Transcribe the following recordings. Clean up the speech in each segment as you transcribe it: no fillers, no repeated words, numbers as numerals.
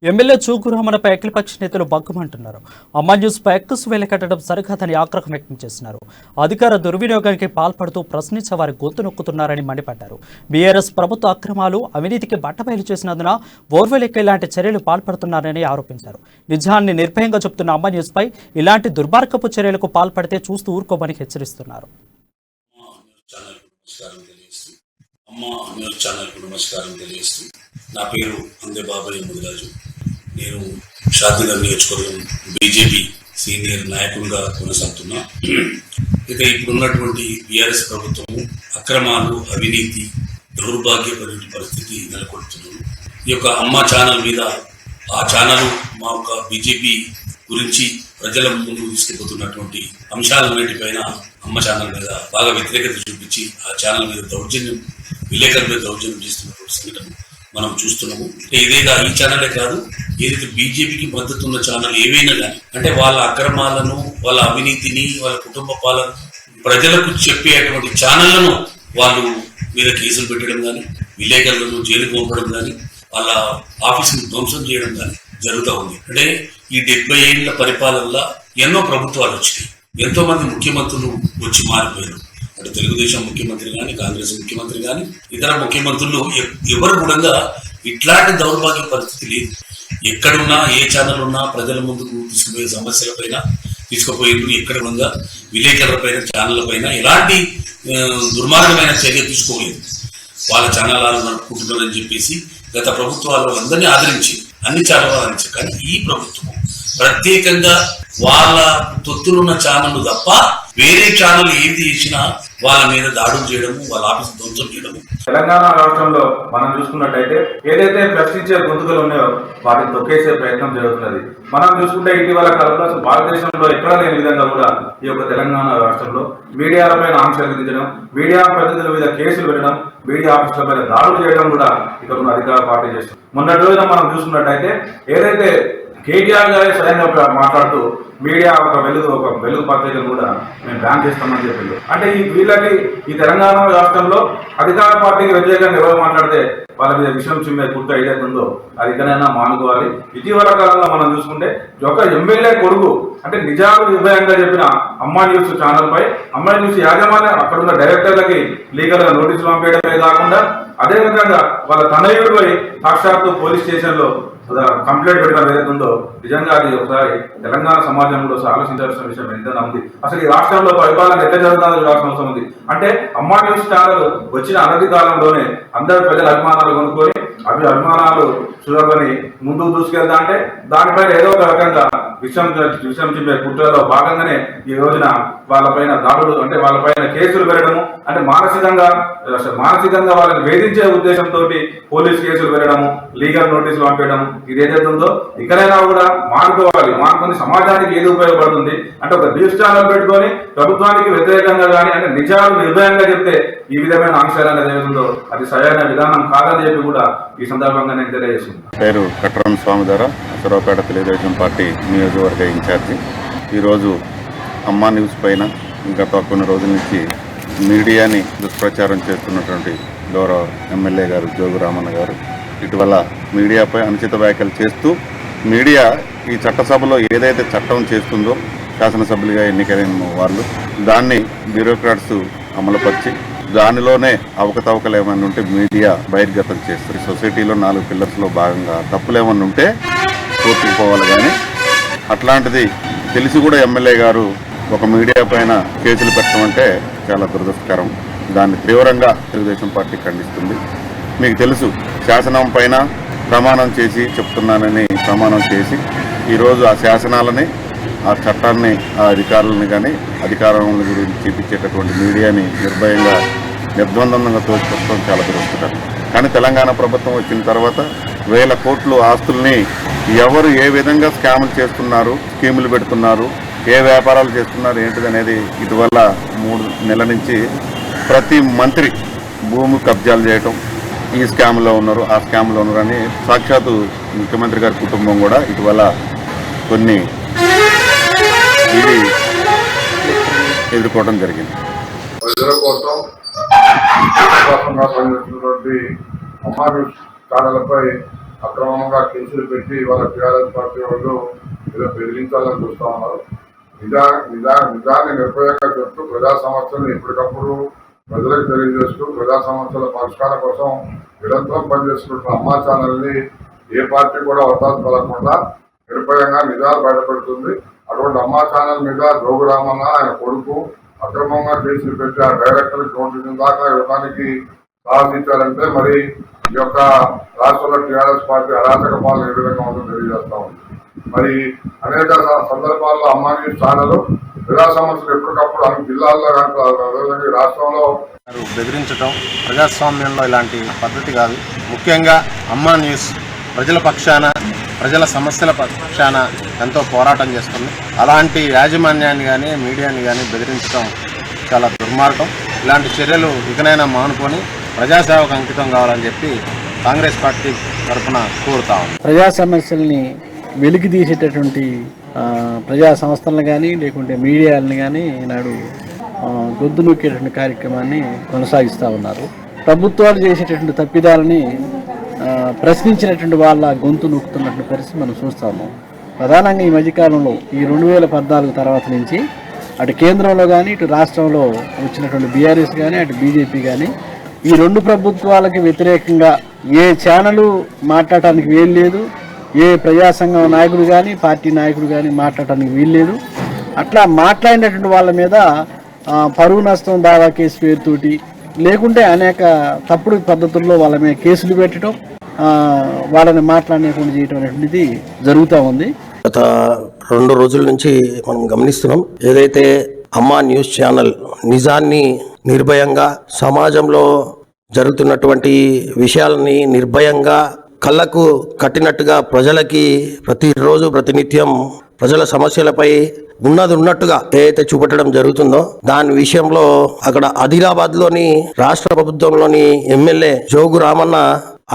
MLA చూగురామన్నపై అఖిలపక్ష నేతలు బగ్గుమంటున్నారు. అమ్మ న్యూస్పై ఎక్స్ వెలకట్టడం సరికాదని ఆగ్రహం వ్యక్తం చేస్తున్నారు. అధికార దుర్వినియోగానికి పాల్పడుతూ ప్రశ్నించే వారి గొంతు నొక్కుతున్నారని మండిపడ్డారు. బీఆర్ఎస్ ప్రభుత్వ అక్రమాలు, అవినీతికి బట్టబయలు చేసినందున ఓర్వెలెక్క ఇలాంటి చర్యలు పాల్పడుతున్నారని ఆరోపించారు. నిజాన్ని నిర్భయంగా చెబుతున్న అమ్మ న్యూస్పై ఇలాంటి దుర్మార్గపు చర్యలకు పాల్పడితే చూస్తూ ఊరుకోమని హెచ్చరిస్తున్నారు. నమస్కారం తెలియజేస్తూ నా పేరు అందే బాబాయ్ ముదిరాజు. నేను షాద్నగర్ నియోజకవర్గం బీజేపీ సీనియర్ నాయకునిగా కొనసాగుతున్నా. ఇక ఇప్పుడున్నటువంటి బీఆర్ఎస్ ప్రభుత్వము అక్రమాలు, అవినీతి, దౌర్భాగ్యపరమైన పరిస్థితి నెలకొల్పుతున్నారు. ఈ యొక్క అమ్మ ఛానల్ మీద, ఆ ఛానల్ మా యొక్క బీజేపీ గురించి ప్రజల ముందుకు తీసుకుపోతున్నటువంటి అంశాలన్నిటిపైన అమ్మ ఛానల్ మీద బాగా వ్యతిరేకత చూపించి ఆ ఛానల్ మీద దౌర్జన్యం, విలేకరుల మీద దౌర్జన్యం చేస్తున్నటువంటి సంఘటన మనం చూస్తున్నాము. ఇదేగా ఈ ఛానలే కాదు, ఏదైతే బీజేపీకి మద్దతు ఉన్న ఛానల్ ఏవైనా కానీ, అంటే వాళ్ళ అక్రమాలను, వాళ్ళ అవినీతిని, వాళ్ళ కుటుంబ పాలన ప్రజలకు చెప్పేటువంటి ఛానళ్లను వాళ్ళు మీద కేసులు పెట్టడం కానీ, విలేకరులను జైలుకు పంపడం కానీ, వాళ్ళ ఆఫీసును ధ్వంసం చేయడం కానీ జరుగుతూ ఉంది. అంటే ఈ 70 ఏళ్ల పరిపాలనలో ఎన్నో ప్రభుత్వాలు వచ్చినాయి, ఎంతో మంది ముఖ్యమంత్రులు వచ్చి మారిపోయారు. అటు తెలుగుదేశం ముఖ్యమంత్రి కానీ, కాంగ్రెస్ ముఖ్యమంత్రి కానీ, ఇతర ముఖ్యమంత్రులు ఎవరు కూడా ఇట్లాంటి దౌర్భాగ్య పరిస్థితి లేదు. ఎక్కడున్నా, ఏ ఛానల్ ఉన్నా ప్రజల ముందుకు తీసుకుపోయే సమస్యలపైన తీసుకుపోయిండ్రు. ఎక్కడ ఉందా విలేకరుల పైన, ఛానళ్ల పైన ఎలాంటి దుర్మార్గమైన చర్య తీసుకోలేదు. వాళ్ళ ఛానల్ నడుపుకుంటున్నారని చెప్పేసి గత ప్రభుత్వాలు అందరినీ ఆదరించి, అన్ని ఛానల్ ఆదరించారు. కానీ ఈ ప్రభుత్వం ప్రత్యేకంగా వాళ్ళ తొత్తులున్న ఛానల్ తప్ప వేరే ఛానల్ ఏది చేసినా వాళ్ళ మీద దాడులు చేయడము, వాళ్ళ ఆఫీస్ ధ్వంసం చేయడము. తెలంగాణ రాష్ట్రంలో మనం చూసుకున్నట్టయితే ఏదైతే ప్రశ్నించే గొంతుకలు ఉన్నాయో వాటిని తొక్కేసే ప్రయత్నం జరుగుతున్నది. మనం చూసుకుంటే ఇటీవల కాలంలో భారతదేశంలో ఎక్కడా లేని విధంగా కూడా ఈ యొక్క తెలంగాణ రాష్ట్రంలో మీడియాలపైన ఆంక్షలు విధించడం, మీడియా ప్రతినిధుల మీద కేసులు పెట్టడం, మీడియా ఆఫీసుల పైన దాడులు చేయడం కూడా ఇక్కడ ఉన్న అధికార పార్టీ చేస్తుంది. మొన్నటి రోజున మనం చూసుకున్నట్టయితే ఏదైతే కేటీఆర్ గారే స్వయంగా మాట్లాడుతూ మీడియా ఒక వెలుగు పత్రికను కూడా మేము బ్యాన్ చేస్తామని చెప్పిండు. అంటే వీళ్ళకి ఈ తెలంగాణ రాష్ట్రంలో అధికార పార్టీకి వ్యతిరేకంగా ఎవరు మాట్లాడితే వాళ్ళ మీద విషయం చిమ్మే కుట్ర ఏదైతే ఉందో అది ఇకనైనా మానుకోవాలి. ఇటీవల కాలంలో మనం చూసుకుంటే ఒక ఎమ్మెల్యే కొడుకు, అంటే నిజాలు నిర్భయంగా చెప్పిన అమ్మ న్యూస్ ఛానల్ పై అమ్మ న్యూస్ యాజమాన్యం అక్కడున్న డైరెక్టర్లకి లీగల్ గా నోటీసులు పంపేయడమే కాకుండా అదేవిధంగా వాళ్ళ తనయుడిపై సాక్షాత్తు పోలీస్ స్టేషన్ లో కంప్లైంట్ పెట్టడం ఏదైతే ఉందో నిజంగా అది ఒకసారి తెలంగాణ సమాజంలో ఆలోచించాల్సిన విషయం ఎంతైనా ఉంది. అసలు ఈ రాష్ట్రంలో పరిపాలన ఎట్లా జరుగుతుందో చూడాల్సిన అవసరం ఉంది. అంటే అమ్మ న్యూస్ ఛానల్ వచ్చిన అనతి కాలంలోనే అందరు ప్రజల అభిమానాలు కొనుక్కొని అభిమానాలు చూడకొని ముందుకు దూసుకెళ్తా అంటే దానిపైన ఏదో ఒక రకంగా విషయం చెప్పే కుట్రలో భాగంగానే ఈ రోజున వాళ్ళపైన దాడులు, అంటే వాళ్ళపైన కేసులు పెట్టడము, అంటే మానసికంగా వాళ్ళని వేధించే ఉద్దేశంతో పోలీస్ కేసులు పెట్టడము, లీగల్ నోటీసులు పంపేయడం, ఇది ఏదైతే ఉందో ఇక్కడైనా కూడా మానుకొని సమాజానికి ఏది ఉపయోగపడుతుంది అంటే ఒక న్యూస్ ఛానల్ పెట్టుకొని ప్రభుత్వానికి వ్యతిరేకంగా కానీ, అంటే నిజాలు నిర్భయంగా చెప్తే ఈ విధమైన ఆంక్షలు అనేది ఏదైతుందో అది సరైన విధానం కాదని చెప్పి కూడా ఈ సందర్భంగా నేను తెలియజేస్తున్నాను. పేరు కట్రం స్వామి ద్వారా సర్వపేట తెలుగుదేశం పార్టీ నియోజకవర్గ ఇన్ఛార్జి. ఈరోజు అమ్మా న్యూస్ పైన గత కొన్ని రోజుల నుంచి మీడియాని దుష్ప్రచారం చేస్తున్నటువంటి గౌరవ ఎమ్మెల్యే గారు జోగు రామన్న గారు ఇటీవల మీడియాపై అనుచిత వ్యాఖ్యలు చేస్తూ మీడియా ఈ చట్టసభలో ఏదైతే చట్టం చేస్తుందో శాసనసభ్యులుగా ఎన్నికైన వాళ్ళు దాన్ని బ్యూరోక్రాట్స్ అమలుపరిచి దానిలోనే అవకతవకలు ఏమైనా ఉంటే మీడియా బహిర్గతం చేస్తారు. సొసైటీలో 4 పిల్లర్స్లో భాగంగా తప్పులు ఏమైనా ఉంటే కోర్టుకు పోవాలి. కానీ అట్లాంటిది తెలిసి కూడా ఎమ్మెల్యే గారు ఒక మీడియా పైన కేసులు పెట్టడం అంటే చాలా దురదృష్టకరం. దాన్ని తీవ్రంగా తెలుగుదేశం పార్టీ ఖండిస్తుంది. మీకు తెలుసు, శాసనం పైన ప్రమాణం చేసి చెప్తున్నానని ప్రమాణం చేసి ఈరోజు ఆ శాసనాలని, ఆ చట్టాన్ని, ఆ అధికారులని కానీ అధికారం గురించి చూపించేటటువంటి మీడియాని నిర్భయంగా నిర్ద్వందంగా తోచుకోవడం చాలా దురదృష్టకరం. కానీ తెలంగాణ ప్రభుత్వం వచ్చిన తర్వాత 1000 కోట్ల ఆస్తుల్ని ఎవరు ఏ విధంగా స్కాములు చేస్తున్నారు, స్కీములు పెడుతున్నారు, ఏ వ్యాపారాలు చేస్తున్నారు ఏంటిదనేది ఇటీవల 3 నెలల నుంచి ప్రతి మంత్రి భూమి కబ్జాలు చేయటం, ఈ స్కామ్లో ఉన్నారు, ఆ స్కామ్లో ఉన్నారు అని సాక్షాత్తు ముఖ్యమంత్రి గారి కుటుంబం కూడా ఇటీవల కొన్ని ఇది ఎదుర్కోవడం జరిగింది. ప్రజల కోసం పనిచేస్తున్నటువంటి అమ్మ న్యూస్ ఛానళ్లపై అక్రమంగా కేసులు పెట్టి వాళ్ళ టీఆర్ఎస్ పార్టీ వాళ్ళు ఏదో బెదిరించాలని చూస్తా ఉన్నారు. నిజాన్ని నిర్భయంగా చెప్తూ ప్రజా సమస్యలను ఎప్పటికప్పుడు ప్రజలకు తెలియజేస్తూ ప్రజా సమస్యల పరిష్కారం కోసం నిరంతరం పనిచేస్తున్న అమ్మా ఛానల్ని ఏ పార్టీ కూడా వత్తాసు పడకుండా నిర్భయంగా నిజాలు బయటపెడుతుంది. అటువంటి అమ్మా ఛానల్ మీద జోగు రామన్న ఆయన కొడుకు అక్రమంగా కేసులు పెట్టి ఆ డైరెక్టర్ నోటీసుల దాకా ఇవ్వడానికి సాధించారంటే మరి ఈ యొక్క రాష్ట్రంలో టీఆర్ఎస్ పార్టీ అరాచక పాలన ఏ విధంగా ఉందో తెలియజేస్తా ఉంది. మరి అనేక సందర్భాల్లో అమ్మా న్యూస్ ఛానల్ ప్రజా సమస్యలు ఎప్పటికప్పుడు అన్ని జిల్లాల్లో కానీ రాష్ట్రంలో బెదిరించడం ప్రజాస్వామ్యంలో ఇలాంటి పద్ధతి కాదు. ముఖ్యంగా అమ్మా న్యూస్ ప్రజల పక్షాన ప్రజల సమస్యల పక్షాన ఎంతో పోరాటం చేస్తుంది. అలాంటి యాజమాన్యాన్ని కానీ మీడియాని కానీ బెదిరించడం చాలా దుర్మార్గం. ఇలాంటి చర్యలు ఇకనైనా మానుకొని ప్రజాసేవకు అంకితం కావాలని చెప్పి కాంగ్రెస్ పార్టీ తరఫున కోరుతా ఉంది. ప్రజా సమస్యల్ని వెలికి తీసేటటువంటి ప్రజా సంస్థలను కానీ లేకుంటే మీడియాలని కానీ ఈనాడు గొంతు నొక్కేటువంటి కార్యక్రమాన్ని కొనసాగిస్తూ ఉన్నారు. ప్రభుత్వాలు చేసేటటువంటి తప్పిదాలని ప్రశ్నించినటువంటి వాళ్ళ గొంతు నొక్కుతున్నటువంటి పరిస్థితి మనం చూస్తాము. ప్రధానంగా ఈ మధ్యకాలంలో ఈ 2014 తర్వాత నుంచి అటు కేంద్రంలో కానీ ఇటు రాష్ట్రంలో వచ్చినటువంటి బీఆర్ఎస్ కానీ అటు బీజేపీ కానీ ఈ రెండు ప్రభుత్వాలకి వ్యతిరేకంగా ఏ ఛానలు మాట్లాడటానికి వీలు లేదు, ఏ ప్రజా సంఘం నాయకుడు కానీ పార్టీ నాయకుడు కానీ మాట్లాడటానికి వీల్లేదు. అట్లా మాట్లాడినటువంటి వాళ్ళ మీద పరువు నష్టం దావా కేసు పేరుతోటి లేకుంటే అనేక తప్పుడు పద్ధతుల్లో వాళ్ళ మీద కేసులు పెట్టడం, వాళ్ళని మాట్లాడకుండా చేయడం అనేటువంటిది జరుగుతూ ఉంది. గత 2 రోజుల నుంచి మనం గమనిస్తున్నాం. ఏదైతే అమ్మా న్యూస్ ఛానల్ నిజాన్ని నిర్భయంగా సమాజంలో జరుగుతున్నటువంటి విషయాలని నిర్భయంగా కళ్ళకు కట్టినట్టుగా ప్రజలకి ప్రతిరోజు ప్రతినిత్యం ప్రజల సమస్యలపై ఉన్నట్టుగా ఏదైతే చూపెట్టడం జరుగుతుందో దాని విషయంలో అక్కడ ఆదిలాబాద్లోని రాష్ట్ర ప్రభుత్వంలోని ఎమ్మెల్యే జోగు రామన్న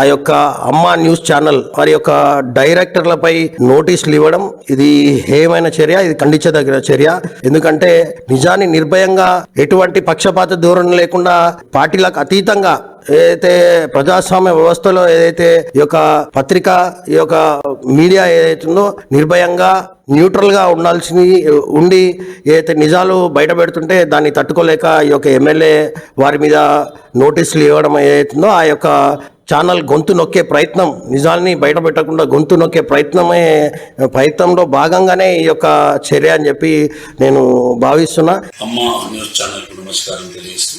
ఆ యొక్క అమ్మా న్యూస్ ఛానల్ వారి యొక్క డైరెక్టర్లపై నోటీసులు ఇవ్వడం ఇది హేయమైన చర్య, ఇది ఖండించదగిన చర్య. ఎందుకంటే నిజాన్ని నిర్భయంగా ఎటువంటి పక్షపాత ధోరణి లేకుండా పార్టీలకు అతీతంగా ఏదైతే ప్రజాస్వామ్య వ్యవస్థలో ఏదైతే ఈ యొక్క పత్రిక ఈ యొక్క మీడియా ఏదైతుందో నిర్భయంగా న్యూట్రల్ గా ఉండి ఏదైతే నిజాలు బయట పెడుతుంటే దాన్ని తట్టుకోలేక ఈ యొక్క ఎమ్మెల్యే వారి మీద నోటీసులు ఇవ్వడం ఏదైతుందో ఆ యొక్క ఛానల్ గొంతు నొక్కే ప్రయత్నం, నిజాల్ని బయట పెట్టకుండా గొంతు నొక్కే ప్రయత్నంలో భాగంగానే ఈ యొక్క చర్య అని చెప్పి నేను భావిస్తున్నా. అమ్మా న్యూస్ ఛానల్ నమస్కారం తెలియజేస్తూ